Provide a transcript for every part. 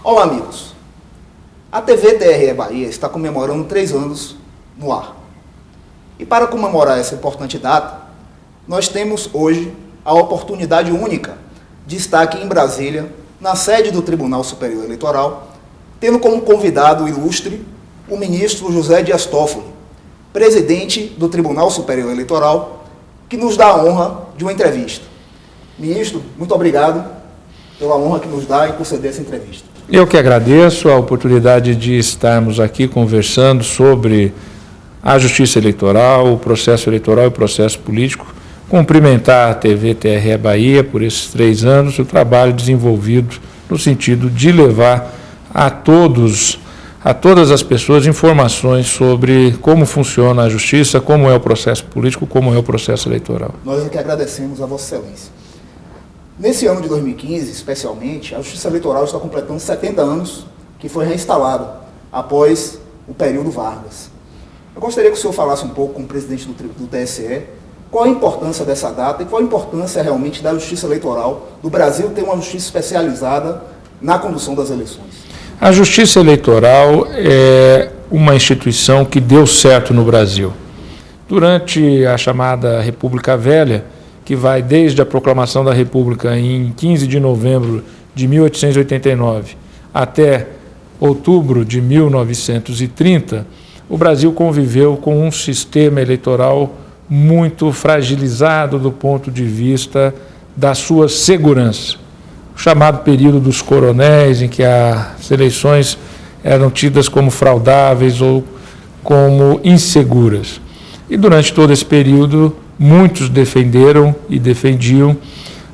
Olá, amigos. A TV TRE Bahia está comemorando 3 anos no ar. E para comemorar essa importante data, nós temos hoje a oportunidade única de estar aqui em Brasília, na sede do Tribunal Superior Eleitoral, tendo como convidado ilustre o ministro José Dias Toffoli, presidente do Tribunal Superior Eleitoral, que nos dá a honra de uma entrevista. Ministro, muito obrigado pela honra que nos dá em conceder essa entrevista. Eu que agradeço a oportunidade de estarmos aqui conversando sobre a justiça eleitoral, o processo eleitoral e o processo político. Cumprimentar a TV TRE Bahia por esses 3 anos, o trabalho desenvolvido no sentido de levar a todas as pessoas informações sobre como funciona a justiça, como é o processo político, como é o processo eleitoral. Nós é que agradecemos a Vossa Excelência. Nesse ano de 2015, especialmente, a Justiça Eleitoral está completando 70 anos que foi reinstalada após o período Vargas. Eu gostaria que o senhor falasse um pouco com o presidente do TSE, qual a importância dessa data e qual a importância realmente da Justiça Eleitoral, do Brasil ter uma justiça especializada na condução das eleições. A Justiça Eleitoral é uma instituição que deu certo no Brasil. Durante a chamada República Velha, que vai desde a proclamação da República em 15 de novembro de 1889 até outubro de 1930, o Brasil conviveu com um sistema eleitoral muito fragilizado do ponto de vista da sua segurança. O chamado período dos coronéis, em que as eleições eram tidas como fraudáveis ou como inseguras. E durante todo esse período, muitos defenderam e defendiam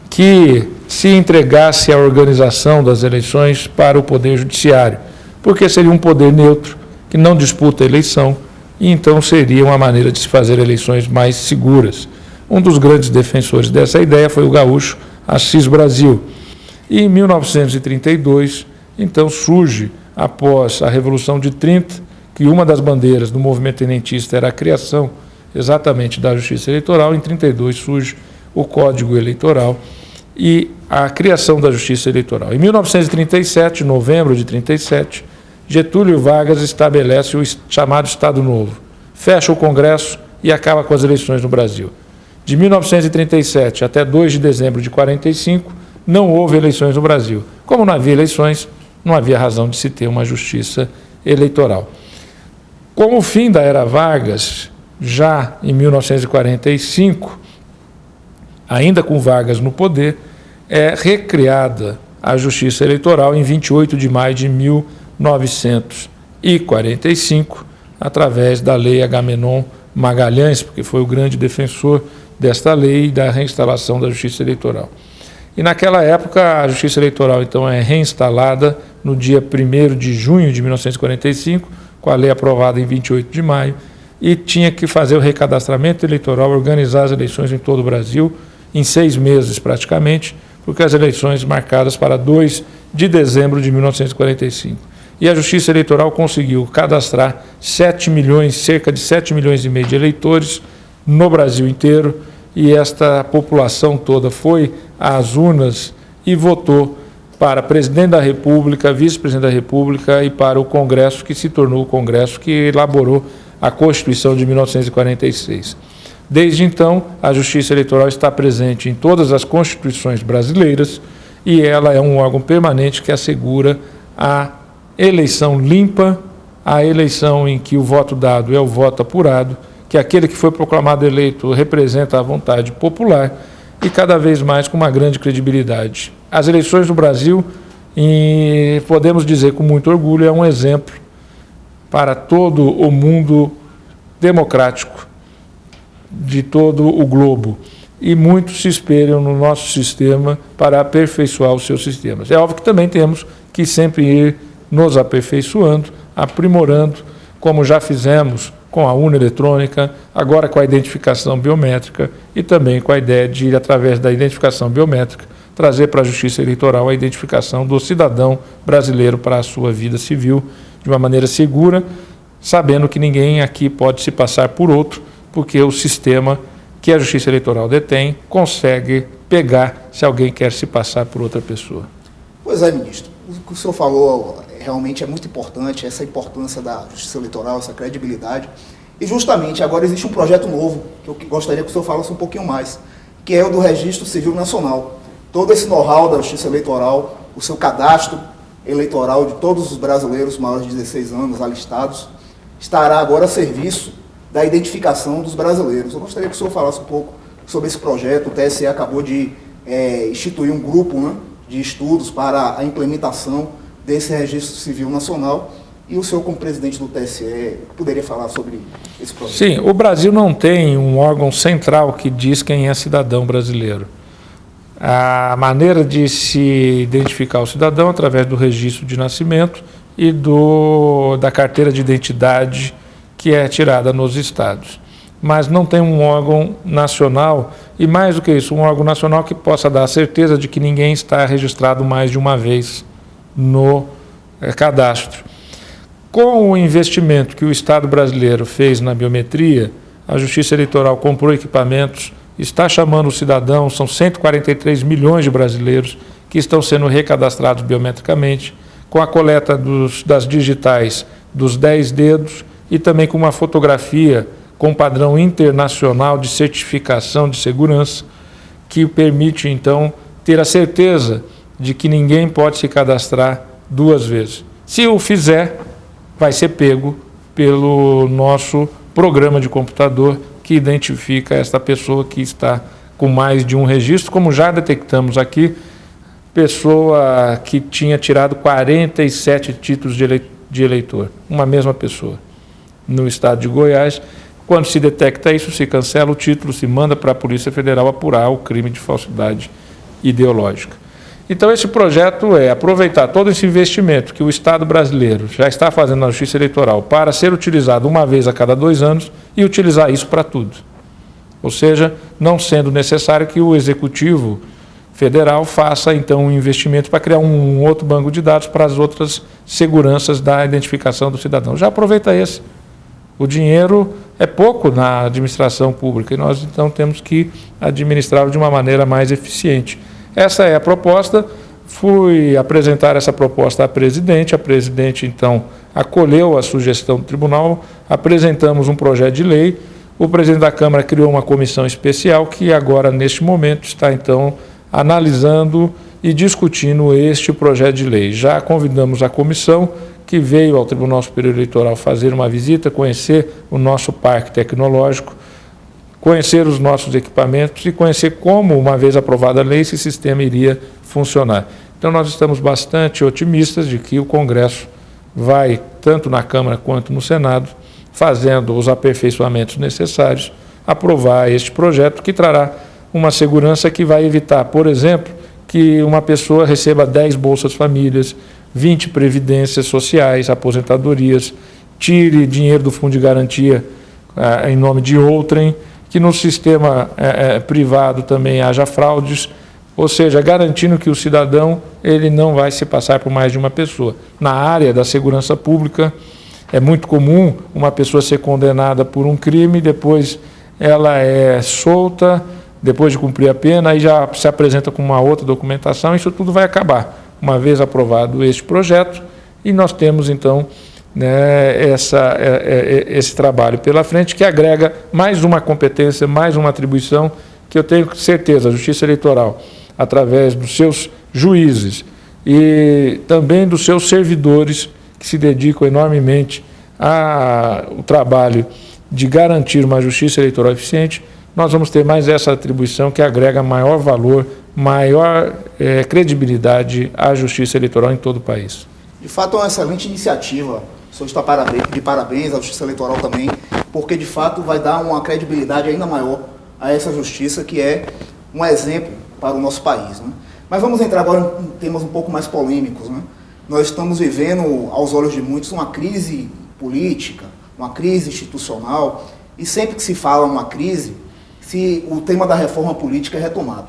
que se entregasse a organização das eleições para o Poder Judiciário, porque seria um poder neutro, que não disputa a eleição, e então seria uma maneira de se fazer eleições mais seguras. Um dos grandes defensores dessa ideia foi o gaúcho Assis Brasil. E em 1932, então surge, após a Revolução de 30, que uma das bandeiras do movimento tenentista era a criação exatamente da Justiça Eleitoral. Em 32 surge o Código Eleitoral e a criação da Justiça Eleitoral. Em 1937, novembro de 37, Getúlio Vargas estabelece o chamado Estado Novo, fecha o Congresso e acaba com as eleições no Brasil. De 1937 até 2 de dezembro de 45, não houve eleições no Brasil. Como não havia eleições, não havia razão de se ter uma justiça eleitoral. Com o fim da era Vargas, já em 1945, ainda com Vargas no poder, é recriada a Justiça Eleitoral em 28 de maio de 1945, através da Lei Agamenon Magalhães, porque foi o grande defensor desta lei e da reinstalação da Justiça Eleitoral. E naquela época, a Justiça Eleitoral, então, é reinstalada no dia 1º de junho de 1945, com a lei aprovada em 28 de maio, e tinha que fazer o recadastramento eleitoral, organizar as eleições em todo o Brasil, em 6 meses praticamente, porque as eleições marcadas para 2 de dezembro de 1945. E a Justiça Eleitoral conseguiu cadastrar 7 milhões, cerca de 7 milhões e meio de eleitores no Brasil inteiro, e esta população toda foi às urnas e votou para presidente da República, vice-presidente da República e para o Congresso, que se tornou o Congresso que elaborou a Constituição de 1946. Desde então, a Justiça Eleitoral está presente em todas as constituições brasileiras e ela é um órgão permanente que assegura a eleição limpa, a eleição em que o voto dado é o voto apurado, que aquele que foi proclamado eleito representa a vontade popular e cada vez mais com uma grande credibilidade. As eleições no Brasil, podemos dizer com muito orgulho, é um exemplo para todo o mundo democrático de todo o globo. E muitos se espelham no nosso sistema para aperfeiçoar os seus sistemas. É óbvio que também temos que sempre ir nos aperfeiçoando, aprimorando, como já fizemos com a urna eletrônica, agora com a identificação biométrica e também com a ideia de, através da identificação biométrica, trazer para a Justiça Eleitoral a identificação do cidadão brasileiro para a sua vida civil de uma maneira segura, sabendo que ninguém aqui pode se passar por outro, porque o sistema que a Justiça Eleitoral detém consegue pegar se alguém quer se passar por outra pessoa. Pois é, ministro. o que o senhor falou realmente é muito importante, essa importância da justiça eleitoral, essa credibilidade. E justamente agora existe um projeto novo, que eu gostaria que o senhor falasse um pouquinho mais, que é o do Registro Civil Nacional. Todo esse know-how da justiça eleitoral, o seu cadastro eleitoral de todos os brasileiros maiores de 16 anos alistados, estará agora a serviço da identificação dos brasileiros. Eu gostaria que o senhor falasse um pouco sobre esse projeto. O TSE acabou de instituir um grupo, né, de estudos para a implementação desse Registro Civil Nacional. E o senhor, como presidente do TSE, poderia falar sobre esse projeto? Sim, o Brasil não tem um órgão central que diz quem é cidadão brasileiro. A maneira de se identificar o cidadão é através do registro de nascimento e da carteira de identidade que é tirada nos estados. Mas não tem um órgão nacional, e mais do que isso, um órgão nacional que possa dar a certeza de que ninguém está registrado mais de uma vez no cadastro. Com o investimento que o Estado brasileiro fez na biometria, a Justiça Eleitoral comprou equipamentos, está chamando os cidadãos, são 143 milhões de brasileiros que estão sendo recadastrados biometricamente, com a coleta das digitais dos 10 dedos e também com uma fotografia com padrão internacional de certificação de segurança, que permite, então, ter a certeza de que ninguém pode se cadastrar 2 vezes. Se o fizer, vai ser pego pelo nosso programa de computador que identifica esta pessoa que está com mais de um registro, como já detectamos aqui, pessoa que tinha tirado 47 títulos de eleitor, uma mesma pessoa, no estado de Goiás. Quando se detecta isso, se cancela o título, se manda para a Polícia Federal apurar o crime de falsidade ideológica. Então, esse projeto é aproveitar todo esse investimento que o Estado brasileiro já está fazendo na Justiça Eleitoral para ser utilizado uma vez a cada 2 anos e utilizar isso para tudo. Ou seja, não sendo necessário que o Executivo Federal faça, então, um investimento para criar um outro banco de dados para as outras seguranças da identificação do cidadão. Já aproveita esse. O dinheiro é pouco na administração pública e nós, então, temos que administrá-lo de uma maneira mais eficiente. Essa é a proposta. Fui apresentar essa proposta à presidente. A presidente, então, acolheu a sugestão do tribunal. Apresentamos um projeto de lei. O presidente da Câmara criou uma comissão especial que agora, neste momento, está, então, analisando e discutindo este projeto de lei. Já convidamos a comissão que veio ao Tribunal Superior Eleitoral fazer uma visita, conhecer o nosso parque tecnológico, conhecer os nossos equipamentos e conhecer como, uma vez aprovada a lei, esse sistema iria funcionar. Então, nós estamos bastante otimistas de que o Congresso vai, tanto na Câmara quanto no Senado, fazendo os aperfeiçoamentos necessários, aprovar este projeto que trará uma segurança que vai evitar, por exemplo, que uma pessoa receba 10 Bolsas Famílias, 20 previdências sociais, aposentadorias, tire dinheiro do fundo de garantia em nome de outrem, que no sistema privado também haja fraudes, ou seja, garantindo que o cidadão ele não vai se passar por mais de uma pessoa. Na área da segurança pública, é muito comum uma pessoa ser condenada por um crime, depois ela é solta, depois de cumprir a pena, aí já se apresenta com uma outra documentação, isso tudo vai acabar, uma vez aprovado este projeto, e nós temos, então, esse trabalho pela frente, que agrega mais uma competência, mais uma atribuição, que eu tenho certeza, a Justiça Eleitoral, através dos seus juízes e também dos seus servidores, que se dedicam enormemente ao trabalho de garantir uma justiça eleitoral eficiente, nós vamos ter mais essa atribuição que agrega maior valor, maior credibilidade à justiça eleitoral em todo o país. De fato, é uma excelente iniciativa. O senhor está de parabéns à Justiça Eleitoral também, porque, de fato, vai dar uma credibilidade ainda maior a essa justiça, que é um exemplo para o nosso país, né? Mas vamos entrar agora em temas um pouco mais polêmicos, né? Nós estamos vivendo, aos olhos de muitos, uma crise política, uma crise institucional, e sempre que se fala uma crise, o tema da reforma política é retomado.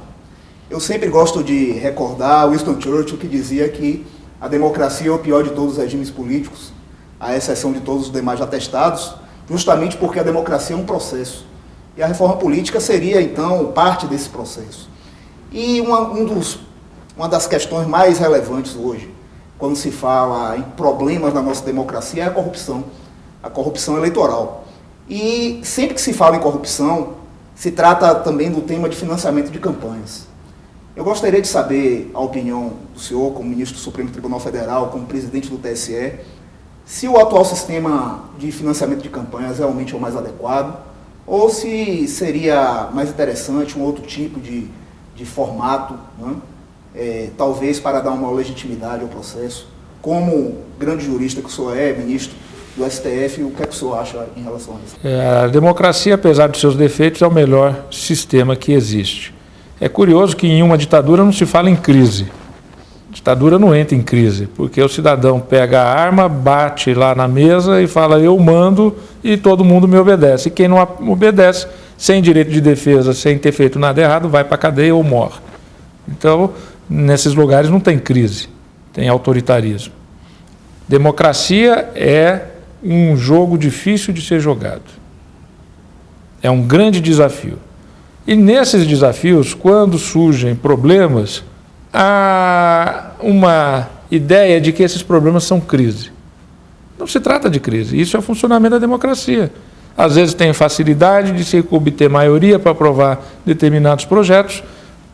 Eu sempre gosto de recordar Winston Churchill, que dizia que a democracia é o pior de todos os regimes políticos, à exceção de todos os demais atestados, justamente porque a democracia é um processo. E a reforma política seria, então, parte desse processo. E uma das questões mais relevantes hoje quando se fala em problemas da nossa democracia é a corrupção eleitoral. E sempre que se fala em corrupção, se trata também do tema de financiamento de campanhas. Eu gostaria de saber a opinião do senhor, como ministro do Supremo Tribunal Federal, como presidente do TSE, se o atual sistema de financiamento de campanhas realmente é o mais adequado, ou se seria mais interessante um outro tipo de formato, né? Talvez para dar uma legitimidade ao processo. Como grande jurista que o senhor é, ministro do STF, o que é que o senhor acha em relação a isso? A democracia, apesar de seus defeitos, é o melhor sistema que existe. É curioso que em uma ditadura não se fala em crise. Ditadura não entra em crise, porque o cidadão pega a arma, bate lá na mesa e fala, eu mando e todo mundo me obedece. E quem não obedece, sem direito de defesa, sem ter feito nada errado, vai para a cadeia ou morre. Então, nesses lugares não tem crise, tem autoritarismo. Democracia é um jogo difícil de ser jogado. É um grande desafio. E nesses desafios, quando surgem problemas, há uma ideia de que esses problemas são crise. Não se trata de crise, isso é o funcionamento da democracia. Às vezes tem facilidade de se obter maioria para aprovar determinados projetos,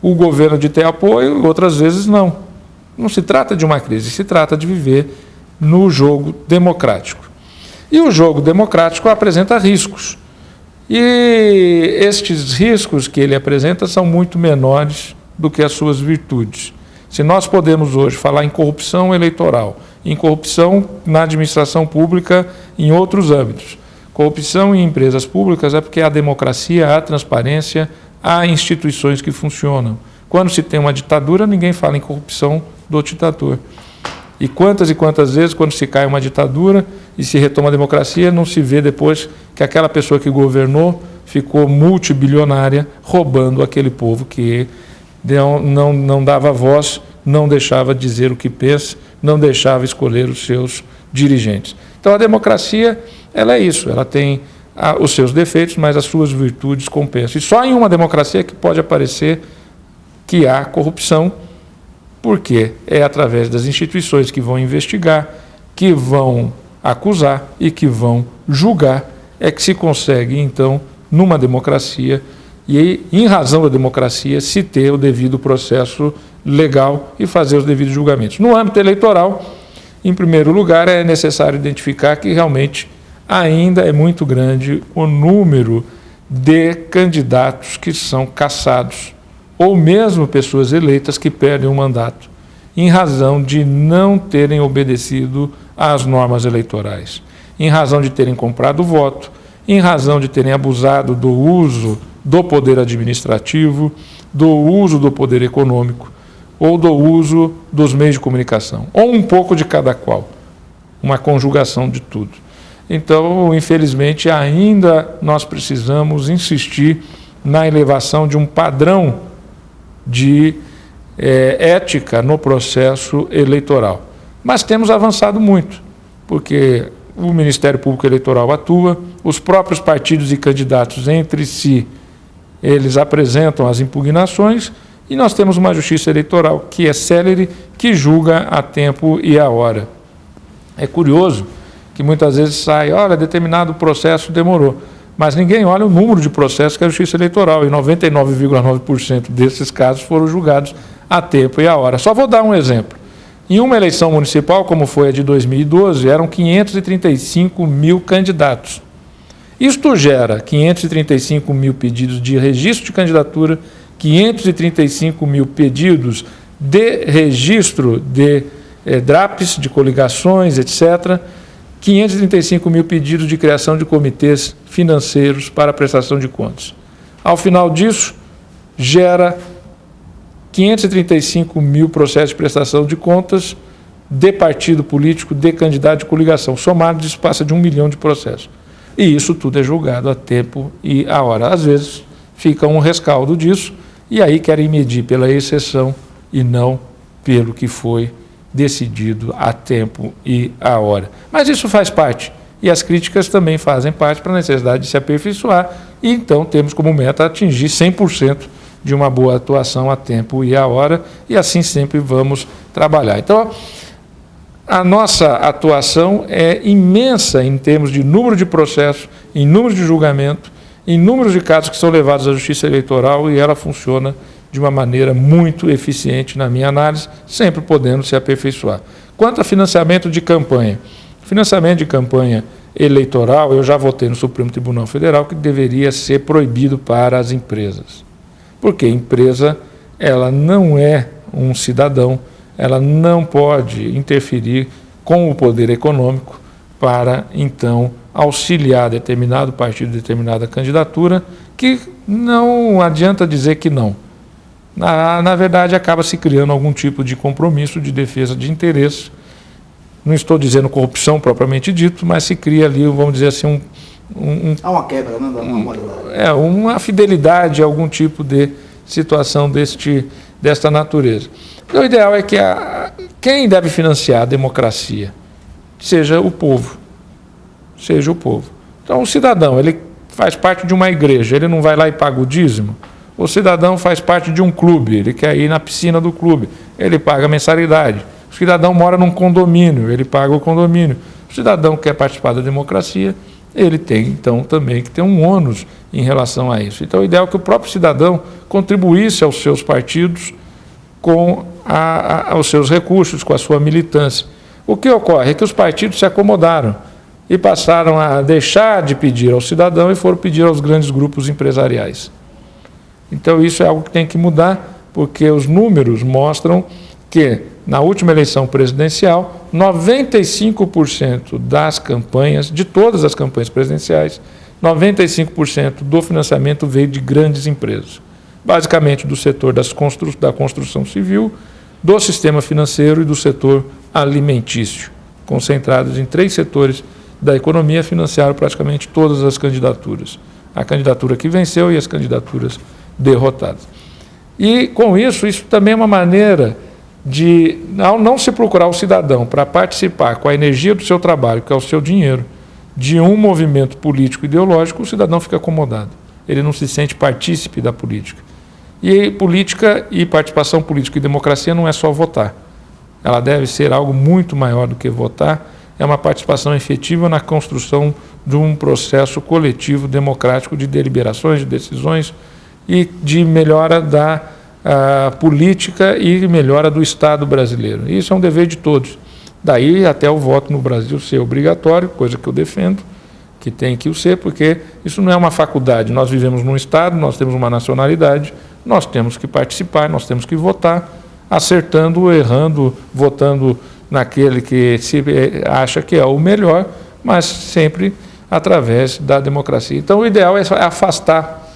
o governo de ter apoio, outras vezes não. Não se trata de uma crise, se trata de viver no jogo democrático. E o jogo democrático apresenta riscos. E estes riscos que ele apresenta são muito menores do que as suas virtudes. Se nós podemos hoje falar em corrupção eleitoral, em corrupção na administração pública em outros âmbitos, corrupção em empresas públicas, é porque há democracia, há transparência, há instituições que funcionam. Quando se tem uma ditadura, ninguém fala em corrupção do ditador. E quantas vezes, quando se cai uma ditadura e se retoma a democracia, não se vê depois que aquela pessoa que governou ficou multibilionária roubando aquele povo que não dava voz, não deixava dizer o que pensa, não deixava escolher os seus dirigentes. Então a democracia, ela é isso, ela tem os seus defeitos, mas as suas virtudes compensam. E só em uma democracia que pode aparecer que há corrupção, porque é através das instituições que vão investigar, que vão acusar e que vão julgar, é que se consegue, então, numa democracia, e em razão da democracia, se ter o devido processo legal e fazer os devidos julgamentos. No âmbito eleitoral, em primeiro lugar, é necessário identificar que realmente ainda é muito grande o número de candidatos que são cassados, ou mesmo pessoas eleitas que perdem o mandato, em razão de não terem obedecido às normas eleitorais, em razão de terem comprado voto, em razão de terem abusado do uso do poder administrativo, do uso do poder econômico, ou do uso dos meios de comunicação, ou um pouco de cada qual, uma conjugação de tudo. Então, infelizmente, ainda nós precisamos insistir na elevação de um padrão de ética no processo eleitoral. Mas temos avançado muito, porque o Ministério Público Eleitoral atua, os próprios partidos e candidatos entre si, eles apresentam as impugnações e nós temos uma justiça eleitoral que é célere, que julga a tempo e a hora. É curioso que muitas vezes sai, olha, determinado processo demorou, mas ninguém olha o número de processos que é a Justiça Eleitoral, e 99,9% desses casos foram julgados a tempo e a hora. Só vou dar um exemplo. Em uma eleição municipal, como foi a de 2012, eram 535 mil candidatos. Isto gera 535 mil pedidos de registro de candidatura, 535 mil pedidos de registro de DRAPs, de coligações, etc., 535 mil pedidos de criação de comitês financeiros para prestação de contas. Ao final disso, gera 535 mil processos de prestação de contas de partido político, de candidato de coligação. Somados, isso passa de 1 milhão de processos. E isso tudo é julgado a tempo e a hora. Às vezes, fica um rescaldo disso, e aí querem medir pela exceção e não pelo que foi decidido a tempo e a hora. Mas isso faz parte, e as críticas também fazem parte para a necessidade de se aperfeiçoar, e então temos como meta atingir 100% de uma boa atuação a tempo e a hora, e assim sempre vamos trabalhar. Então, a nossa atuação é imensa em termos de número de processos, em número de julgamento, em número de casos que são levados à Justiça Eleitoral, e ela funciona de uma maneira muito eficiente na minha análise, sempre podendo se aperfeiçoar. Quanto a financiamento de campanha, eleitoral, eu já votei no Supremo Tribunal Federal que deveria ser proibido para as empresas. Porque a empresa, ela não é um cidadão, ela não pode interferir com o poder econômico para, então, auxiliar determinado partido, determinada candidatura, que não adianta dizer que não. Na verdade, acaba se criando algum tipo de compromisso de defesa de interesse. Não estou dizendo corrupção propriamente dito, mas se cria ali, vamos dizer assim, há uma quebra, né, da moralidade. Uma fidelidade a algum tipo de situação desta natureza. Então, o ideal é que quem deve financiar a democracia seja o povo. Então, o cidadão, ele faz parte de uma igreja, ele não vai lá e paga o dízimo. O cidadão faz parte de um clube, ele quer ir na piscina do clube, ele paga a mensalidade. O cidadão mora num condomínio, ele paga o condomínio. O cidadão que quer participar da democracia, ele tem, então, também que ter um ônus em relação a isso. Então, o ideal é que o próprio cidadão contribuísse aos seus partidos com aos seus recursos, com a sua militância. O que ocorre é que os partidos se acomodaram e passaram a deixar de pedir ao cidadão e foram pedir aos grandes grupos empresariais. Então, isso é algo que tem que mudar, porque os números mostram que, na última eleição presidencial, 95% das campanhas, de todas as campanhas presidenciais, 95% do financiamento veio de grandes empresas. Basicamente do setor da construção civil, do sistema financeiro e do setor alimentício, concentrados em 3 setores da economia, financiaram praticamente todas as candidaturas. A candidatura que venceu e as candidaturas derrotadas. E, com isso também é uma maneira de, ao não se procurar o cidadão para participar com a energia do seu trabalho, que é o seu dinheiro, de um movimento político ideológico, o cidadão fica acomodado. Ele não se sente partícipe da política. E política e participação política e democracia não é só votar. Ela deve ser algo muito maior do que votar. É uma participação efetiva na construção de um processo coletivo democrático de deliberações, de decisões e de melhora da política e melhora do Estado brasileiro. Isso é um dever de todos. Daí até o voto no Brasil ser obrigatório, coisa que eu defendo, que tem que o ser, porque isso não é uma faculdade. Nós vivemos num Estado, nós temos uma nacionalidade, nós temos que participar, nós temos que votar, acertando ou errando, votando naquele que se acha que é o melhor, mas sempre através da democracia. Então, o ideal é afastar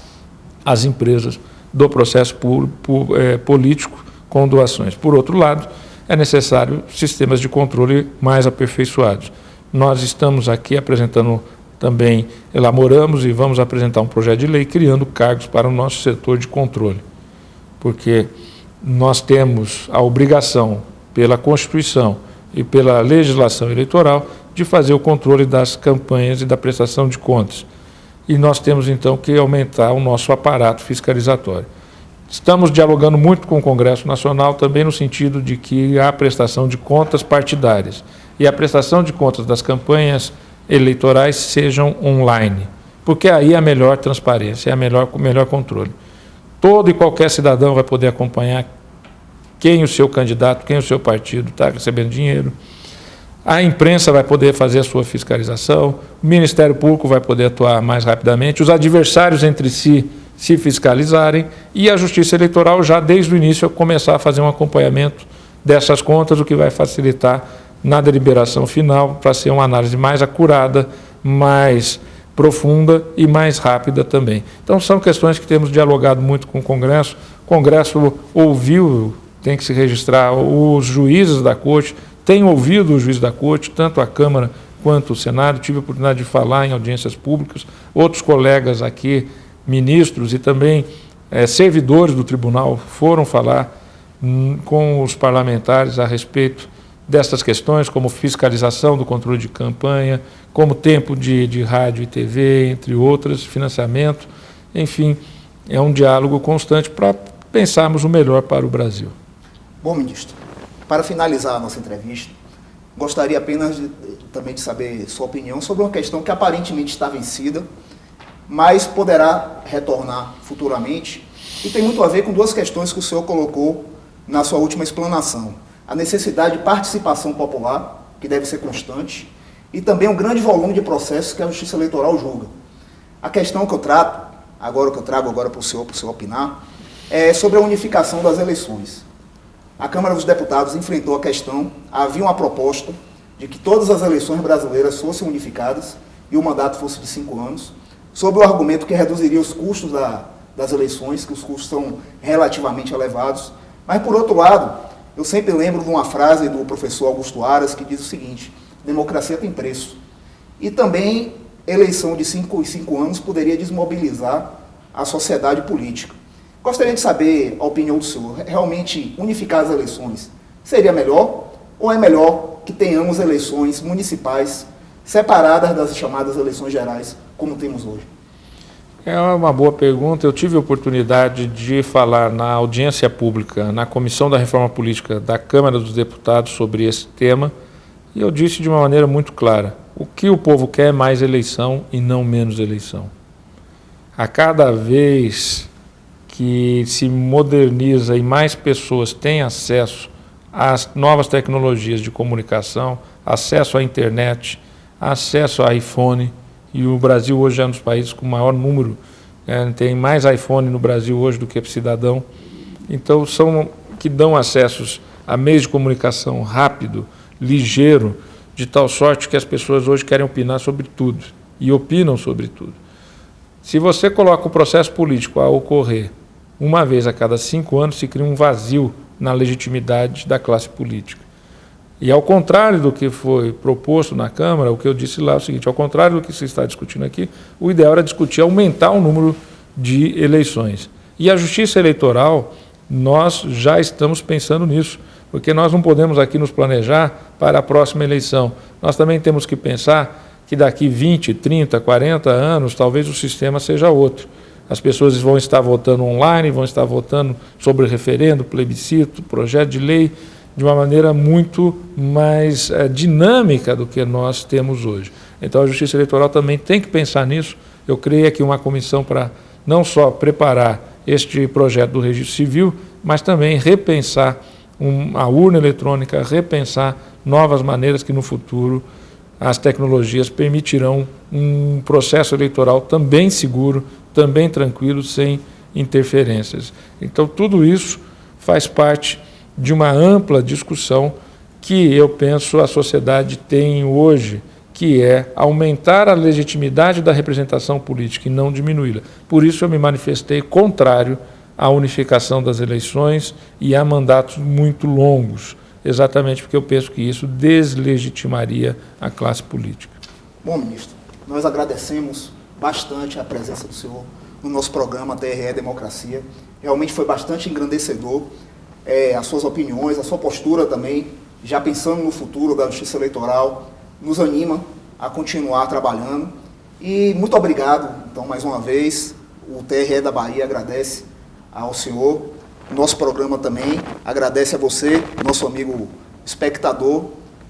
as empresas do processo político com doações. Por outro lado, é necessário sistemas de controle mais aperfeiçoados. Nós estamos aqui apresentando também, elaboramos e vamos apresentar um projeto de lei criando cargos para o nosso setor de controle, porque nós temos a obrigação, pela Constituição e pela legislação eleitoral, de fazer o controle das campanhas e da prestação de contas. E nós temos, então, que aumentar o nosso aparato fiscalizatório. Estamos dialogando muito com o Congresso Nacional, também no sentido de que há prestação de contas partidárias e a prestação de contas das campanhas eleitorais sejam online, porque aí é a melhor transparência, é o melhor controle. Todo e qualquer cidadão vai poder acompanhar quem o seu candidato, quem o seu partido está recebendo dinheiro. A imprensa vai poder fazer a sua fiscalização, o Ministério Público vai poder atuar mais rapidamente, os adversários entre si se fiscalizarem e a Justiça Eleitoral já desde o início começar a fazer um acompanhamento dessas contas, o que vai facilitar na deliberação final para ser uma análise mais acurada, mais profunda e mais rápida também. Então, são questões que temos dialogado muito com o Congresso. O Congresso ouviu, tem que se registrar, os juízes da Corte, tem ouvido os juízes da Corte, tanto a Câmara quanto o Senado. Tive a oportunidade de falar em audiências públicas. Outros colegas aqui, ministros e também servidores do tribunal, foram falar com os parlamentares a respeito dessas questões, como fiscalização do controle de campanha, como tempo de rádio e TV, entre outras, financiamento. Enfim, é um diálogo constante para pensarmos o melhor para o Brasil. Bom, ministro, para finalizar a nossa entrevista, gostaria apenas também de saber sua opinião sobre uma questão que aparentemente está vencida, mas poderá retornar futuramente, e tem muito a ver com duas questões que o senhor colocou na sua última explanação. A necessidade de participação popular, que deve ser constante, e também um grande volume de processos que a Justiça Eleitoral julga. A questão que eu trago agora para o senhor opinar, é sobre a unificação das eleições. A Câmara dos Deputados enfrentou a questão, havia uma proposta de que todas as eleições brasileiras fossem unificadas e o mandato fosse de 5 anos, sob o argumento que reduziria os custos das eleições, que os custos são relativamente elevados. Mas, por outro lado, eu sempre lembro de uma frase do professor Augusto Aras que diz o seguinte: democracia tem preço. E também eleição de 5 em 5 anos poderia desmobilizar a sociedade política. Gostaria de saber a opinião do senhor. Realmente unificar as eleições seria melhor, ou é melhor que tenhamos eleições municipais separadas das chamadas eleições gerais, como temos hoje? É uma boa pergunta. Eu tive a oportunidade de falar na audiência pública, na Comissão da Reforma Política da Câmara dos Deputados sobre esse tema, e eu disse de uma maneira muito clara: o que o povo quer é mais eleição e não menos eleição. A cada vez que se moderniza e mais pessoas têm acesso às novas tecnologias de comunicação, acesso à internet, acesso a iPhone, e o Brasil hoje é um dos países com o maior número, tem mais iPhone no Brasil hoje do que cidadão, então são que dão acessos a meios de comunicação rápido, ligeiro, de tal sorte que as pessoas hoje querem opinar sobre tudo, e opinam sobre tudo. Se você coloca o processo político a ocorrer uma vez a cada 5 anos, se cria um vazio na legitimidade da classe política. E ao contrário do que foi proposto na Câmara, o que eu disse lá é o seguinte: ao contrário do que se está discutindo aqui, o ideal era discutir aumentar o número de eleições. E a Justiça Eleitoral, nós já estamos pensando nisso, porque nós não podemos aqui nos planejar para a próxima eleição. Nós também temos que pensar que daqui 20, 30, 40 anos, talvez o sistema seja outro. As pessoas vão estar votando online, vão estar votando sobre referendo, plebiscito, projeto de lei, de uma maneira muito mais dinâmica do que nós temos hoje. Então a Justiça Eleitoral também tem que pensar nisso. Eu criei aqui uma comissão para não só preparar este projeto do Registro Civil, mas também repensar a urna eletrônica, repensar novas maneiras que no futuro as tecnologias permitirão um processo eleitoral também seguro, também tranquilo, sem interferências. Então tudo isso faz parte de uma ampla discussão que eu penso a sociedade tem hoje, que é aumentar a legitimidade da representação política e não diminuí-la. Por isso eu me manifestei contrário à unificação das eleições e a mandatos muito longos, exatamente porque eu penso que isso deslegitimaria a classe política. Bom, ministro, nós agradecemos bastante a presença do senhor no nosso programa TRE Democracia. Realmente foi bastante engrandecedor as suas opiniões, a sua postura também, já pensando no futuro da Justiça Eleitoral, nos anima a continuar trabalhando. E muito obrigado, então, mais uma vez. O TRE da Bahia agradece ao senhor. O nosso programa também agradece a você, nosso amigo espectador.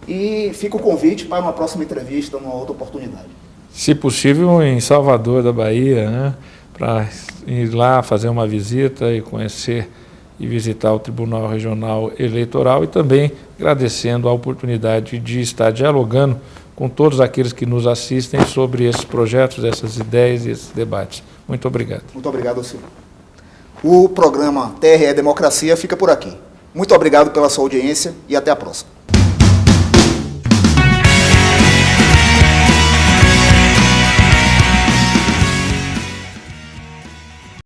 E fica o convite para uma próxima entrevista, uma outra oportunidade. Se possível, em Salvador da Bahia, né, para ir lá fazer uma visita e conhecer e visitar o Tribunal Regional Eleitoral, e também agradecendo a oportunidade de estar dialogando com todos aqueles que nos assistem sobre esses projetos, essas ideias e esses debates. Muito obrigado. Muito obrigado, senhor. O programa TRE Democracia fica por aqui. Muito obrigado pela sua audiência e até a próxima.